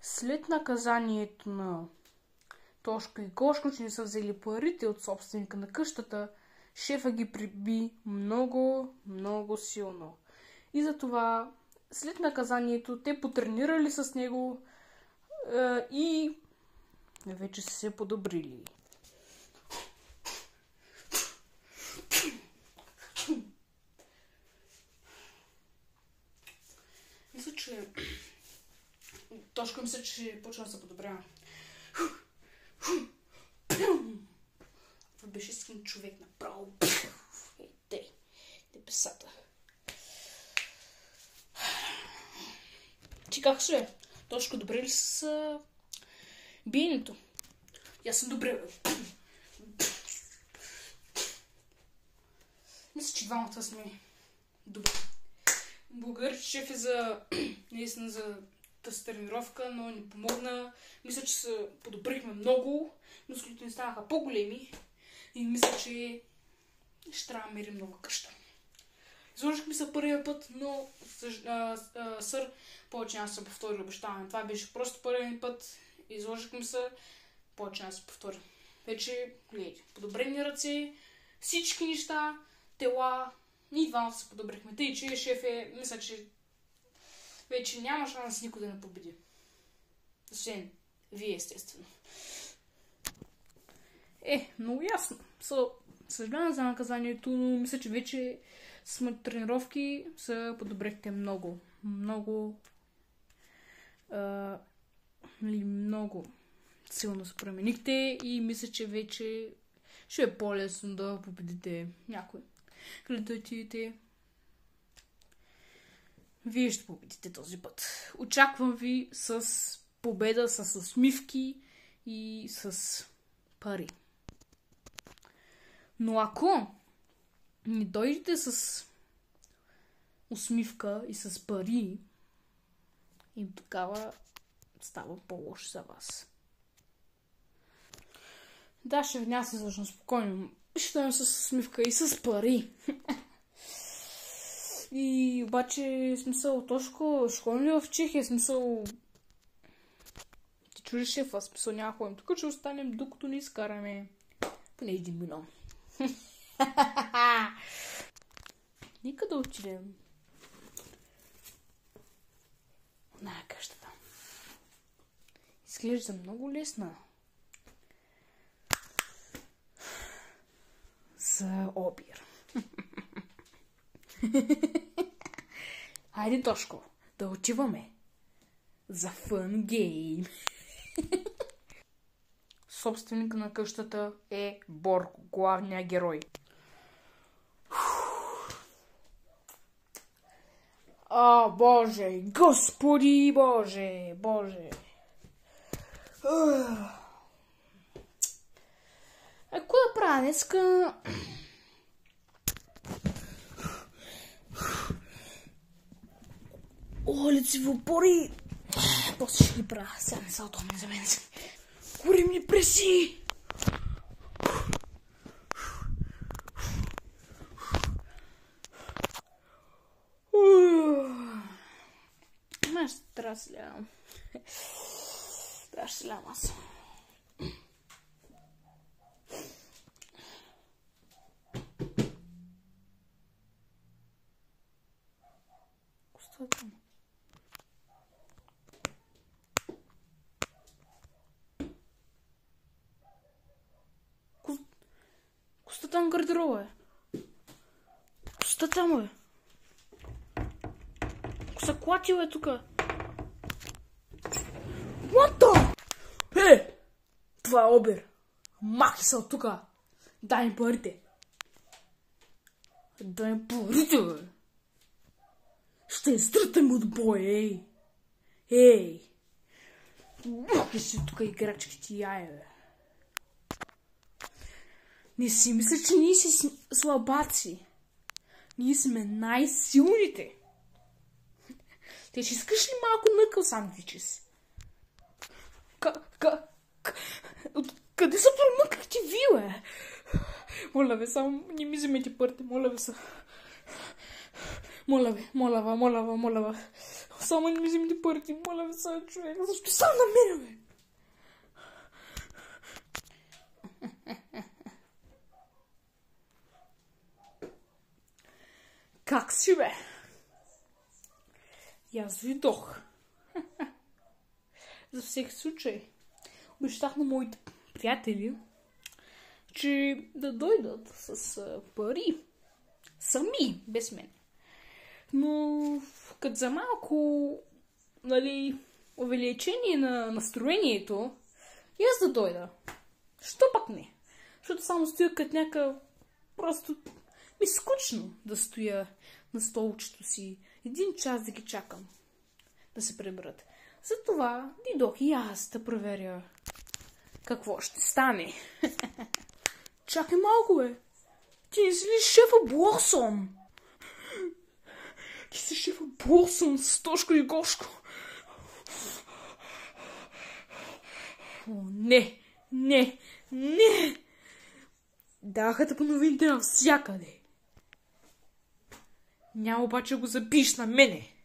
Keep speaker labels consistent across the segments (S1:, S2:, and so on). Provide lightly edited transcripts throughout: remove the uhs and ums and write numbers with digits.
S1: След наказанието на Тошко и Гошко, че не са взели парите от собственика на къщата, шефа ги приби много, много силно. И затова след наказанието те потренирали с него и вече са се подобрили. Тошко мисля, че почва да се подобрява. Това беше скин човек направо. Небесата. Ти как се? Тошко, добре ли с биенето? Аз съм добре, бе. Мисля, че двамата сме добре. Благодаря, че шеф е наистина за тази тренировка, но ни помогна. Мисля, че се подобрихме много. Мускулите ни станаха по-големи. И мисля, че ще трябва да мерим нова къща. Изложихме се първия път, но сър, повече няма да се повтори, обещаваме. Това беше просто първият път. Изложихме се, повече няма да се повтори. Вече, гледайте, подобрени ръце, всички неща, тела, и двамата се подобрихме. Тъй, че шеф мисля, че вече няма шанс никой да не победи. Освен вие, естествено. Много ясно. Съжалявам за наказанието, но мисля, че вече с моите тренировки се подобрихте много. Много много силно се променихте и мисля, че вече ще е по-лесно да победите някой. Гледайте. Вие ще победите този път. Очаквам ви с победа, с усмивки и с пари. Но ако не дойдете с усмивка и с пари, и тогава става по-лошо за вас. Да, ще няма се излъжна спокойно. Ще дойдем с усмивка и с пари. И обаче, смисъл, Тошко, ще ходим ли в Чехия? Смисъл, ти чужи шефа, смисъл няма ходим. Тук ще останем, докато не изкараме поне 1 милион. Нека да отидем на къщата. Изглежда много лесна за обир. Хайде, Тошко, да отиваме за фън гейм. Собственик на къщата е Борко, главният герой. Боже, Господи, Боже. Какво да правя днеска? Лицево пори. После ще ги правя. Сега не са удобни за мен. Кури ми преси! Аз трябва да се лягам. Трябва да се лягам аз. Костата му. Костата на гардероба е. Костата му е. Коса клатил е тука. What the? Това е обир. Махи се от тука. Дай ми парите. Дай ми парите, бе. Ще изтрътам от бой, ей. Махи се тука играчките яе, бе. Не си мисля, че ние си слабаци. Ние сме най-силните. Те ще искаш ли малко nëкъл сандвичес? Къде са промъкнахте ви, бе? Моля ви, само не ми вземете парите, моля ви са. Моля ви. Само не ми вземите парите, моля ви сега, човек. Защо само на мене, бе? Как си, бе? И аз видох. За всеки случай. Обещах на моите приятели, че да дойдат с пари. Сами, без мен. Но като за малко, нали, увеличение на настроението, и аз да дойда. Що пък не? Защото само стоя като някакъв... Просто ми скучно да стоя на столчето си 1 час да ги чакам да се приберат. Затова дойдох и аз да проверя какво ще стане. Чакай малко, бе. Ти не си ли шефа Блосом? Ти си шефа Блосом с Тошко и Гошко. О, не, не, не! Даха те по новините навсякъде. Няма обаче го запиш на мене.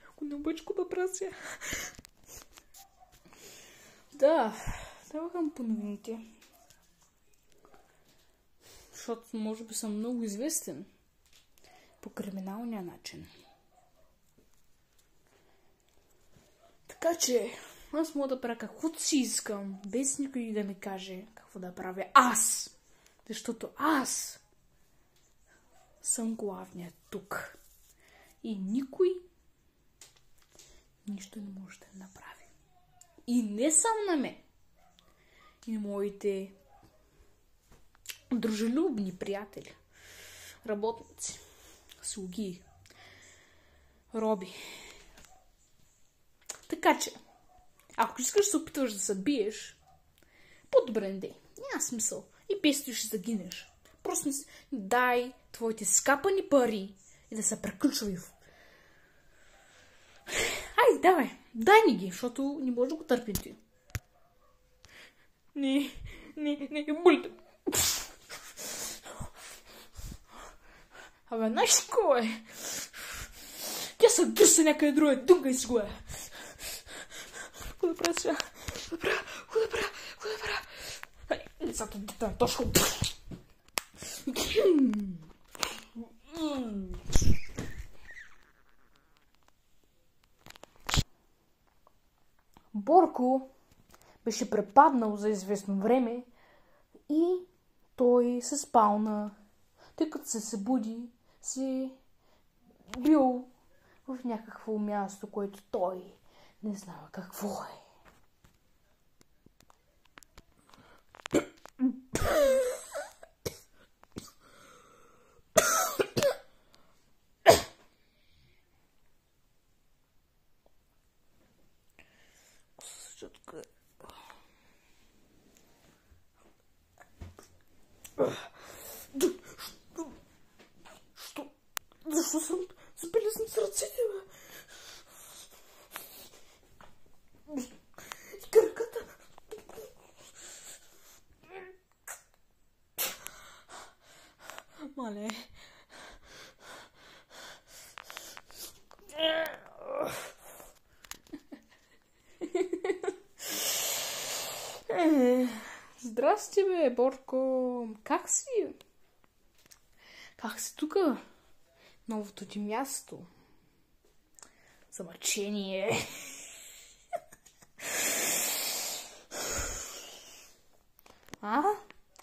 S1: Ако не обаче го да правя сега. Да, даваха по новините. Защото може би съм много известен по криминалния начин. Така че аз мога да правя каквото си искам, без никой да ми каже какво да правя аз. Защото аз съм главният тук. И никой нищо не може да направи. И не само на мен. И на моите дружелюбни приятели, работници, слуги, роби. Така че, ако искаш да се опитваш да се биеш, по-добре не дей. Няма смисъл. И без това ще загинеш. Просто дай твоите скапани пари и да се приключва. Ай, давай, дай ни ги, защото не може да го търпим ти. Не, болите. Абе, знаеш ли кой е? Тя се дърса някъде друга, дунга и си го е. Какво да правя сега? Какво да правя? Ай, лицата дета, точно. Борко беше препаднал за известно време и той се спална. Тъй като се събуди, се бил в някакво място, което той не знава какво е. Защо съм забелезен с ръцете, бе? И краката. Мале. Здрасти, бе, Борко. Как си? Как си тука? Новото ти място. За мъчение.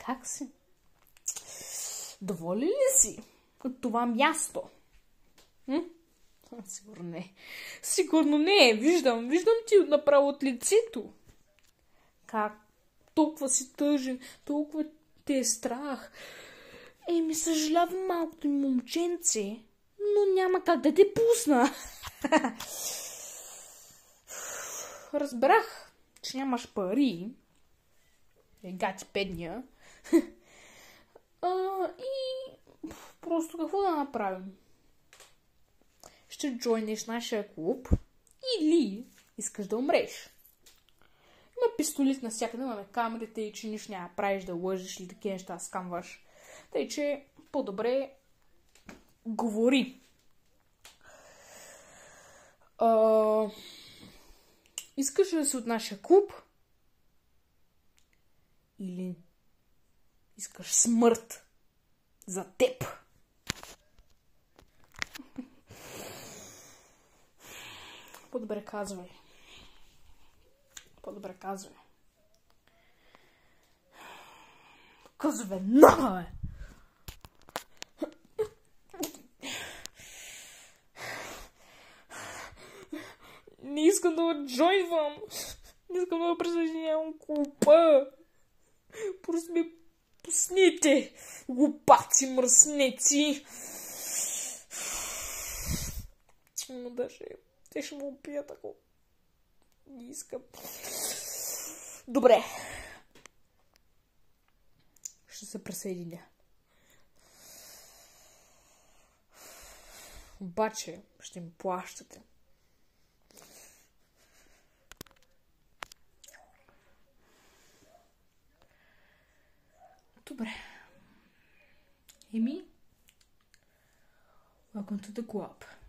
S1: Как си? Доволен ли си от това място? Сигурно не. Сигурно не. Виждам ти направо от лицето. Как? Толкова си тъжен, толкова те е страх. Еми, съжалявам малкото ми момченце, но няма как да те пусна. Разбрах, че нямаш пари. Гати педния. И просто какво да направим? Ще джойнеш нашия клуб или искаш да умреш. Има пистолет навсякъде, имаме камерите и че нищо няма правиш да лъжиш или такива неща скамваш. Тъй, че по-добре говори. Искаш ли да си от нашия клуб? Или искаш смърт за теб? По-добре казвай. По-добре казвай. Казвай, бе! Не искам да джойвам. Не искам да присъединявам клуба. Просто ми пуснете, глупаци, мръснеци. Но даже те ще му убият, ако не искам. Добре. Ще се присъединя. Обаче ще ми плащате. Добре. Еми, welcome to the club.